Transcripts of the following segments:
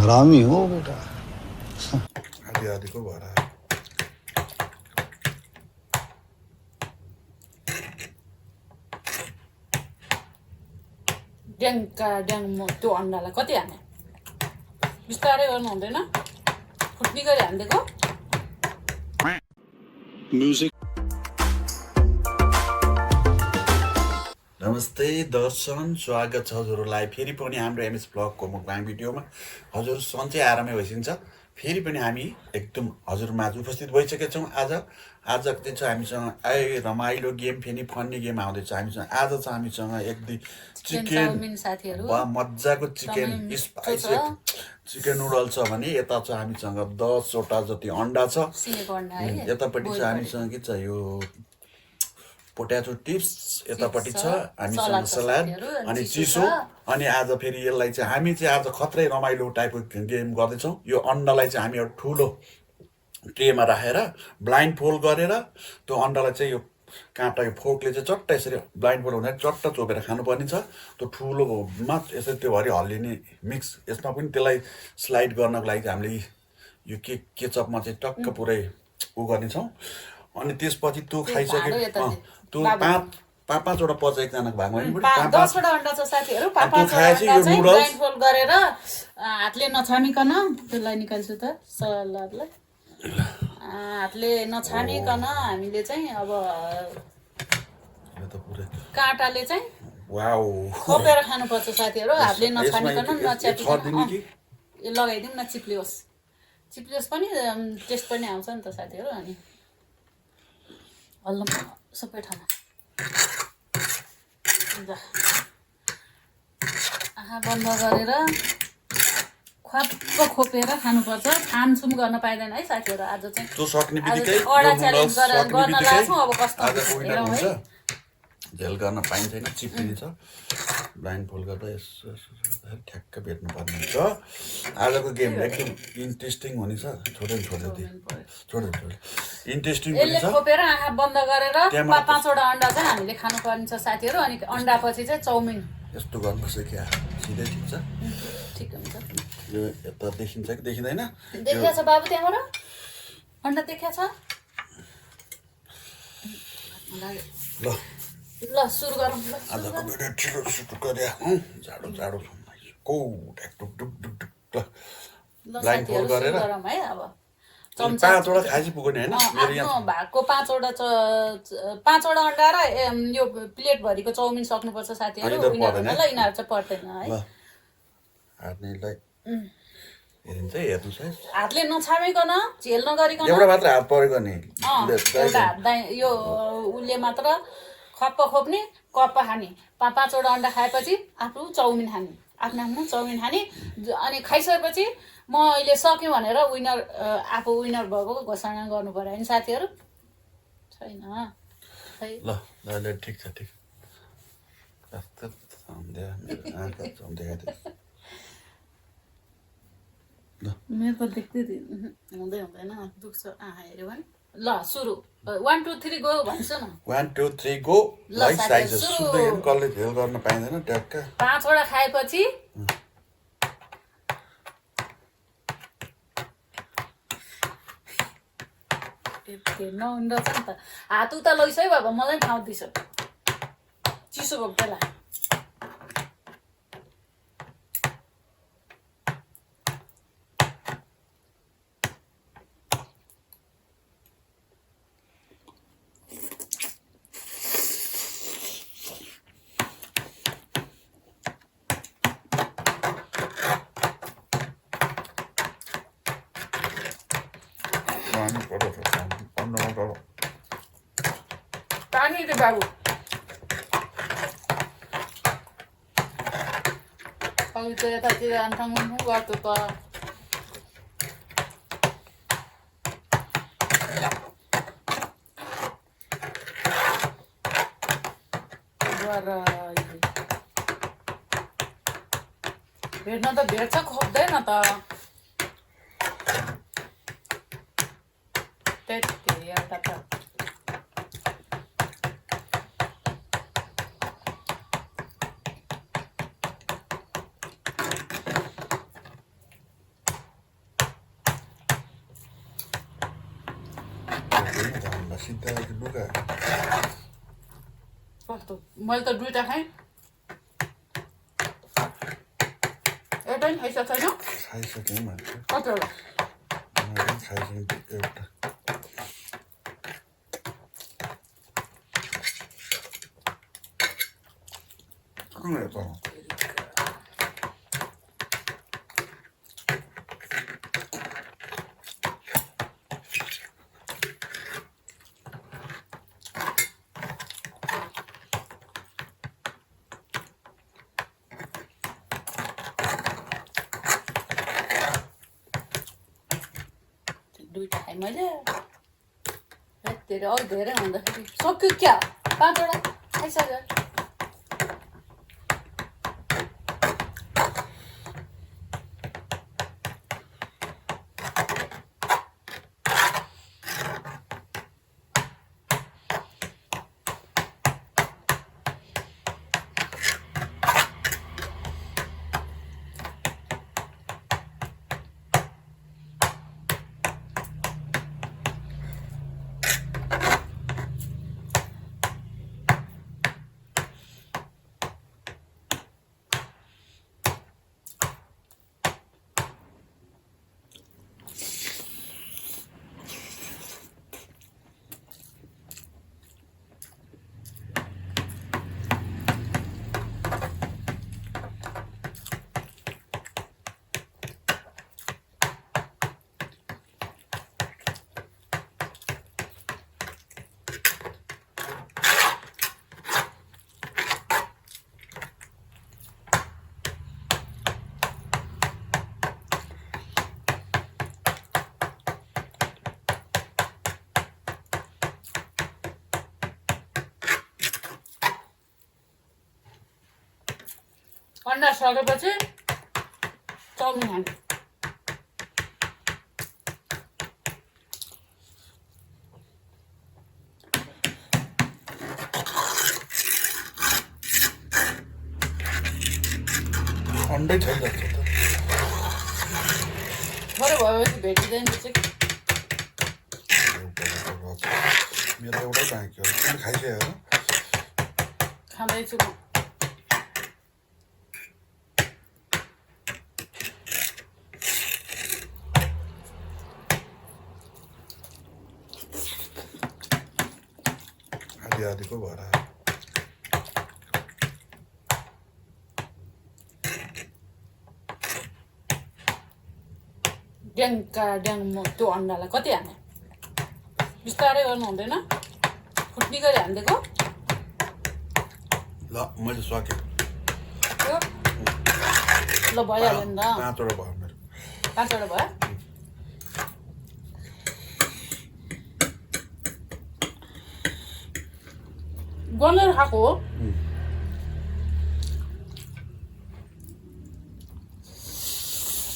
हरामी हो बेटा आधी आधीको भएर ड्याङका ड्याङ त्यो अन्डालाई कति हाने बिस्तारै गर्नु हुँदैन फुट्ने गरी हानिदिएको म्युजिक नमस्ते दर्शन स्वागत छ हजुरहरूलाई फेरि पनि हाम्रो एमएस ब्लगको मुकबाङ भिडियोमा हजुर सन्चै आरामै भइसिन्छ फेरि पनि हामी एकदम हजुरमाझ उपस्थित भइसकेका छौँ आज चाहिँ छ हामीसँग रमाइलो गेम फेरि फन्नी गेम आउँदैछ हामीसँग आज छ हामीसँग एक दुई चिकन मजाको चिकन स्पाइसी चिकन नुडल छ भने यता छ हामीसँग 10वटा जति अन्डा छ यतापट्टि छ हामीसँग के छ यो पोट्याटो टिप्स यतापट्टि छ हामीसँग सलाद अनि चिसो अनि आज फेरि यसलाई चाहिँ हामी चाहिँ आज खत्रै रमाइलो टाइपको गेम गर्दैछौँ यो अन्डालाई चाहिँ हामी एउटा ठुलो ट्रेमा राखेर ब्लाइन्ड फोल्ड गरेर त्यो अन्डालाई चाहिँ यो काँटा यो फोर्कले चाहिँ चट्ट यसरी ब्लाइन्ड फोल्ड हुँदा चट्ट चोपेर खानुपर्ने छ त्यो ठुलोमा यसरी त्यो भरि हल्लिने मिक्स यसमा पनि त्यसलाई स्लाइड गर्नको लागि चाहिँ हामीले यो केचपमा चाहिँ टक्क पुरै उ गर्नेछौँ अनि त्यसपछि त्यो खाइसके त्यो पाँचवटा पर्छ एकजनाको भागमा दसवटा अन्डा छ साथीहरू फोल्ड गरेर हातले नछामिकन त्यसलाई निकाल्छु त सलादलाई हातले नछामिकन हामीले चाहिँ अब काँटाले चाहिँ खोपेर खानुपर्छ साथीहरू हातले नछामिकन नच्यापिकन लगाइदिउँ न चिप्लियोस् पनि टेस्ट पनि आउँछ नि त साथीहरू अनि हल्ला सबै ठाउँमा आँखा बन्द गरेर ख्वाप्प खोपेर खानुपर्छ छामछुम गर्न पाइँदैन है साथीहरू आज चाहिँ कडा च्यालेन्ज गर्न लाग्छौँ अब कस्तो हेरौँ है झेल गर्न पाइँदैन चिप्लिन्छ ब्लाइन्ड फोल्ड गर्दा यसो ठ्याक्क भेट्नु पर्ने हुन्छ आजको गेम एकदम इन्ट्रेस्टिङ हुनेछ छोड्दै इन्ट्रेस्टिङ हुनेछ खोपेर आँखा बन्द गरेर 5वटा अन्डा चाहिँ हामीले खानुपर्ने छ साथीहरू अनि अन्डा पछि चाहिँ चाउमिन यस्तो गर्नुपर्छ क्या सिधै ठिक हुन्छ यो यता देखिन्छ कि देखिँदैन देखिया छ बाबु त्यहाँबाट अन्डा देखिया छ ल सुरु गरौँ आजको भिडियो छिटो सुरु गरे जाडो ब्लाइन्ड फोल्ड गरेर है अब 5वटा खाइसि पुग्यो नि होइन भागको 5वटा अन्डा र यो प्लेट भरिको चाउमिन सक्नुपर्छ साथीहरू यिनीहरू चाहिँ पर्दैन है हातले नछामिकन झेल नगरिकन एउटा मात्र हात परेको नि एउटा हात यो उसले मात्र खप्प खोप्ने कप्प खाने 5वटा अन्डा खाएपछि आफ्नो चाउमिन खाने आफ्नो चाउमिन खाने अनि खाइसकेपछि म अहिले सक्यो भनेर आफू विनर भएको घोषणा गर्नु पर्यो नि साथीहरू छैन ल ठिक छ मेरो त देख्दै हुँदैन दुख्छ आँखा हेऱ्यो भने ल सुरु 1 2 3 गो भन्छु न 1 2 3 गो लाइक साइज सुन्दै पनि कसले झेल गर्न पाइँदैन ट्याक्क 5वटा खाएपछि नहुँदो छ नि त हात उता लैस है बाबा मलाई ठाउँ दिस चिसो भएको बेला पानी दे बाबू अघि त यतातिर आन्थाङ गर्छु त भेट्न त भेट्छ खोज्दैन त त्यति एउटा त होइन त अन्डा सिधा लुगा कस्तो मैले त दुईटा खाएँ एउटा पनि खाइसकेको छैन खाइसकेँ मैले कतिवटा पनि खाइसकेँ एउटा दुईटा खाएँ मैले धेरै धेरै हुँदाखेरि सक्यो क्या 5वटा खाइसक्यो अन्डा सकेपछि चाउमिन खाने अन्डै छैन जस्तो त थोरै भएपछि भेटिँदैन चाहिँ मेरो एउटै बाँकी हो तिमीले खाइसक्यो हो खाँदैछु म आधी आधीको भएर आयो ड्याङका ड्याङ म त्यो अन्डालाई कति हाने बिस्तारै गर्नु हुँदैन फुट्ने गरी हानिदिएको ल मैले सकेँ त्यो ल भइहाल्यो नि त 5वटा भयो मेरो 5वटा भयो गनेर खाएको हो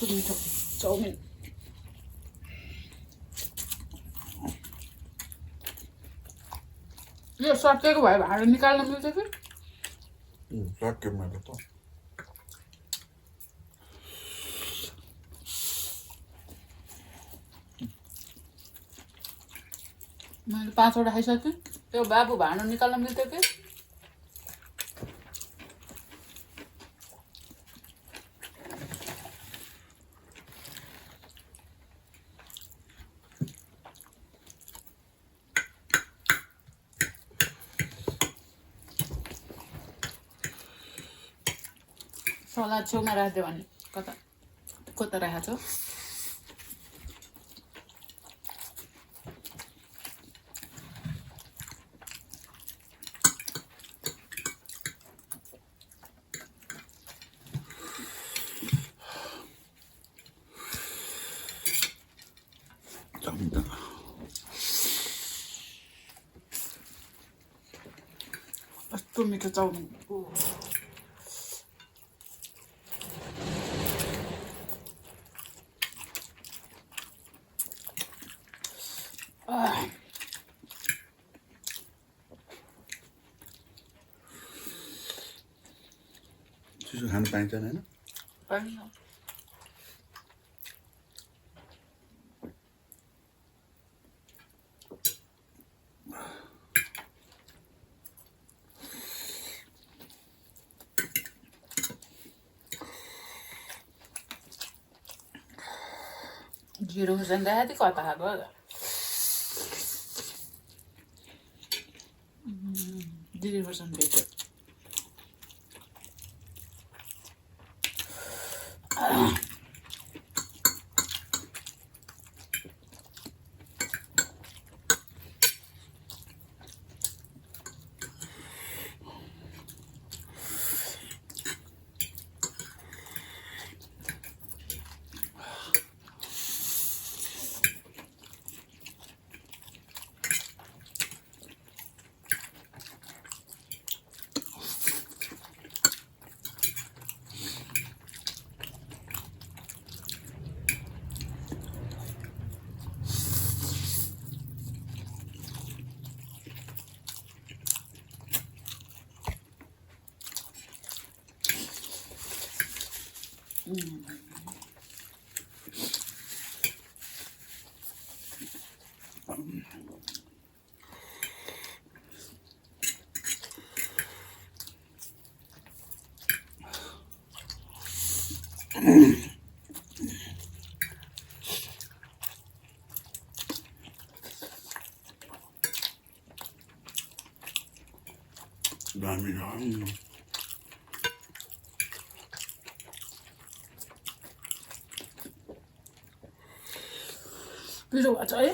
मिठो चाउमिन यो सकिएको भए भाँडो निकाल्न मिल्छ कि सक्यो मेरो त मैले 5वटा खाइसकेँ त्यो बाबु भाँडो निकाल्न मिल्थ्यो कि सलाद छेउमा राखिदियो भने कता राखेको छु कस्तो मिठो चाउमिन चिसो खानु पाइन्छन् होइन पाइन्छ 0% dah di kota apa? 0% betul. Dami lang. Biru aja ya.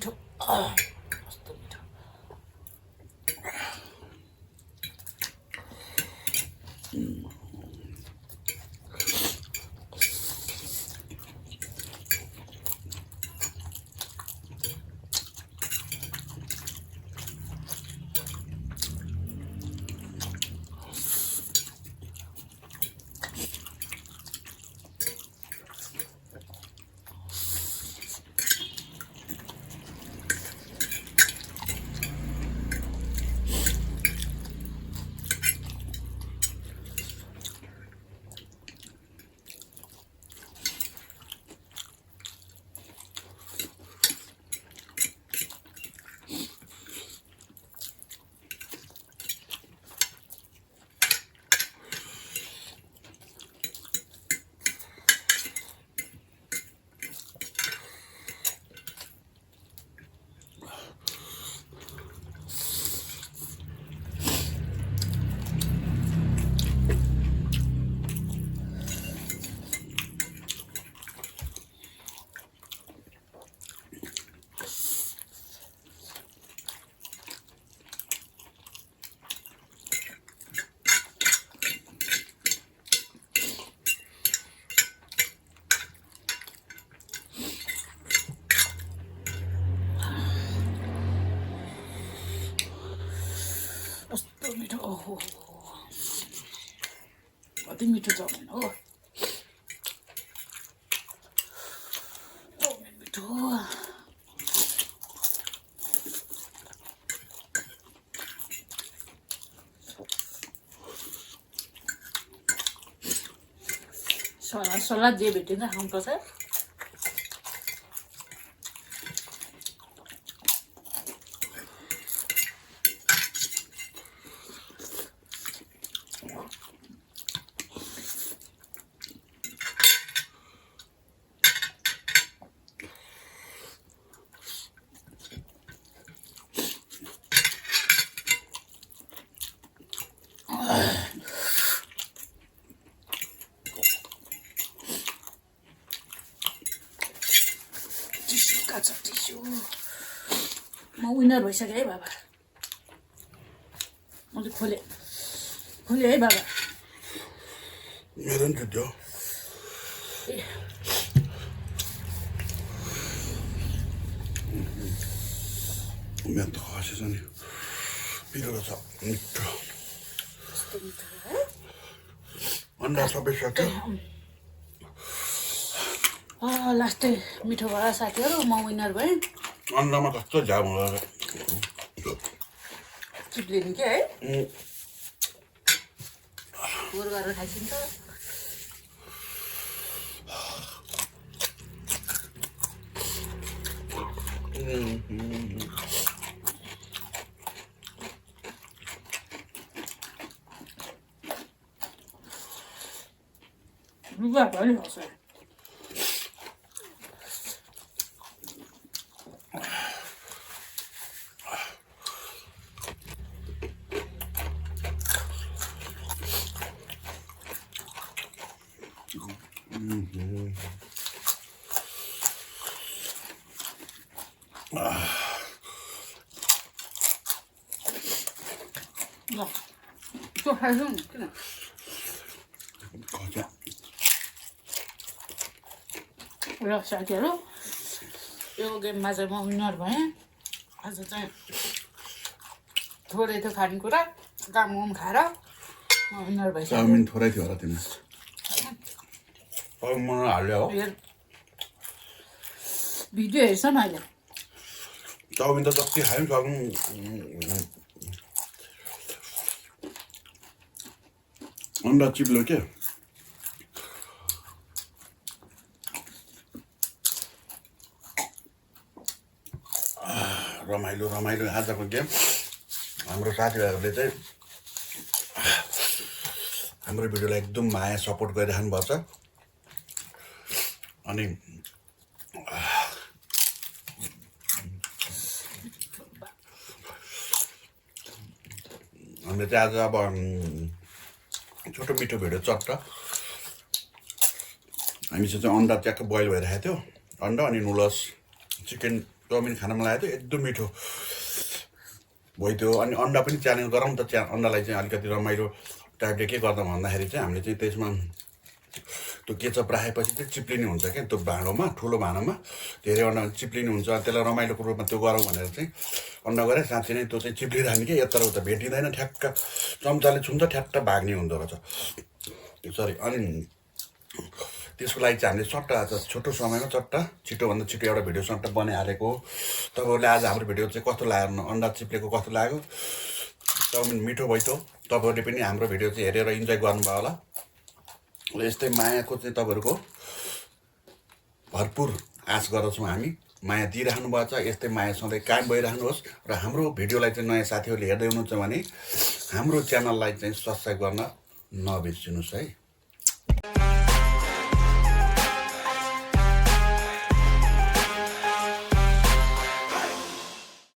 Itu, pasti itu. Pasti itu. Oh, pasti itu jamin. Oh, itu. Sholat dia betul nggak hampa sih? Tisu kaca tisu. Mau winner भइसक्यो है बाबा. मैले खोले है बाबा. मेरो नि त्यो मेरो त खसेछ नि पिरो छ मिठो अन्डा सबै सक्यो लास्टै मिठो भयो साथीहरू, म विनर भएँ। अन्डामा कस्तो झाउ भयो चिप्लिनु के है, गोर गरेर खाइसिन्छ। लुगा पनि हँस ल त्यो खाइसौँ किन खचा र साथीहरू, यो गेममा चाहिँ म विनर भएँ। आज चाहिँ थोरै थियो खानेकुरा, काम खाएर म विनर भइसकेँ। चाउमिन थोरै थियो होला तिमीलाई मन हाल्यो हो भिडियो हेर्छ न अहिले। चाउमिन त जति खायो चाउमिन अन्डा चिप्लो के रमाइलो रमाइलो आजको गेम। हाम्रो साथीभाइहरूले चाहिँ हाम्रो भिडियोलाई एकदम माया सपोर्ट गरिराख्नु भएको छ। अनि हामीले चाहिँ आज अब छोटो मिठो भिडियो चट्ट हामीसँग चाहिँ अन्डा ट्याक्क बोइल भइरहेको थियो, अन्डा अनि नुडल्स चिकन चाउमिन खान मन लागेको थियो, एकदम मिठो भइदियो। अनि अन्डा पनि च्यालेन्ज गरौँ त, अन्डालाई चाहिँ अलिकति रमाइलो टाइपले के गर्दा भन्दाखेरि चाहिँ हामीले चाहिँ त्यसमा त्यो केचप राखेपछि चाहिँ चिप्लिने हुन्छ क्या, त्यो भाँडोमा ठुलो भाँडोमा धेरै अन्डा चिप्लिने हुन्छ। त्यसलाई रमाइलोको रूपमा त्यो गरौँ भनेर चाहिँ अन्डा गरेँ। साँच्चै नै त्यो चाहिँ चिप्लिरहने कि यता उता भेटिँदैन, ठ्याक्क चम्चाले छुन्छ ठ्याक्क भाग्ने हुँदो रहेछ सरी। अनि त्यसको लागि चाहिँ हामीले सट्ट आज छोटो समयमा चट्ट छिटोभन्दा छिटो एउटा भिडियो सट्ट बनाइहालेको हो। तपाईँहरूले आज हाम्रो भिडियो चाहिँ कस्तो लाग्यो, अन्डा चिप्लेको कस्तो लाग्यो, चाउमिन मिठो भइथ्यो। तपाईँहरूले पनि हाम्रो भिडियो चाहिँ हेरेर इन्जोय गर्नुभयो होला। यस्तै मायाको चाहिँ तपाईँहरूको भरपुर आश गर्दछौँ हामी, माया दिइराख्नु भएको छ। यस्तै माया सधैँ कायम भइराख्नुहोस्। र हाम्रो भिडियोलाई चाहिँ नयाँ साथीहरूले हेर्दै हुनुहुन्छ भने हाम्रो च्यानललाई चाहिँ सब्सक्राइब गर्न नबिर्सिनुहोस् है।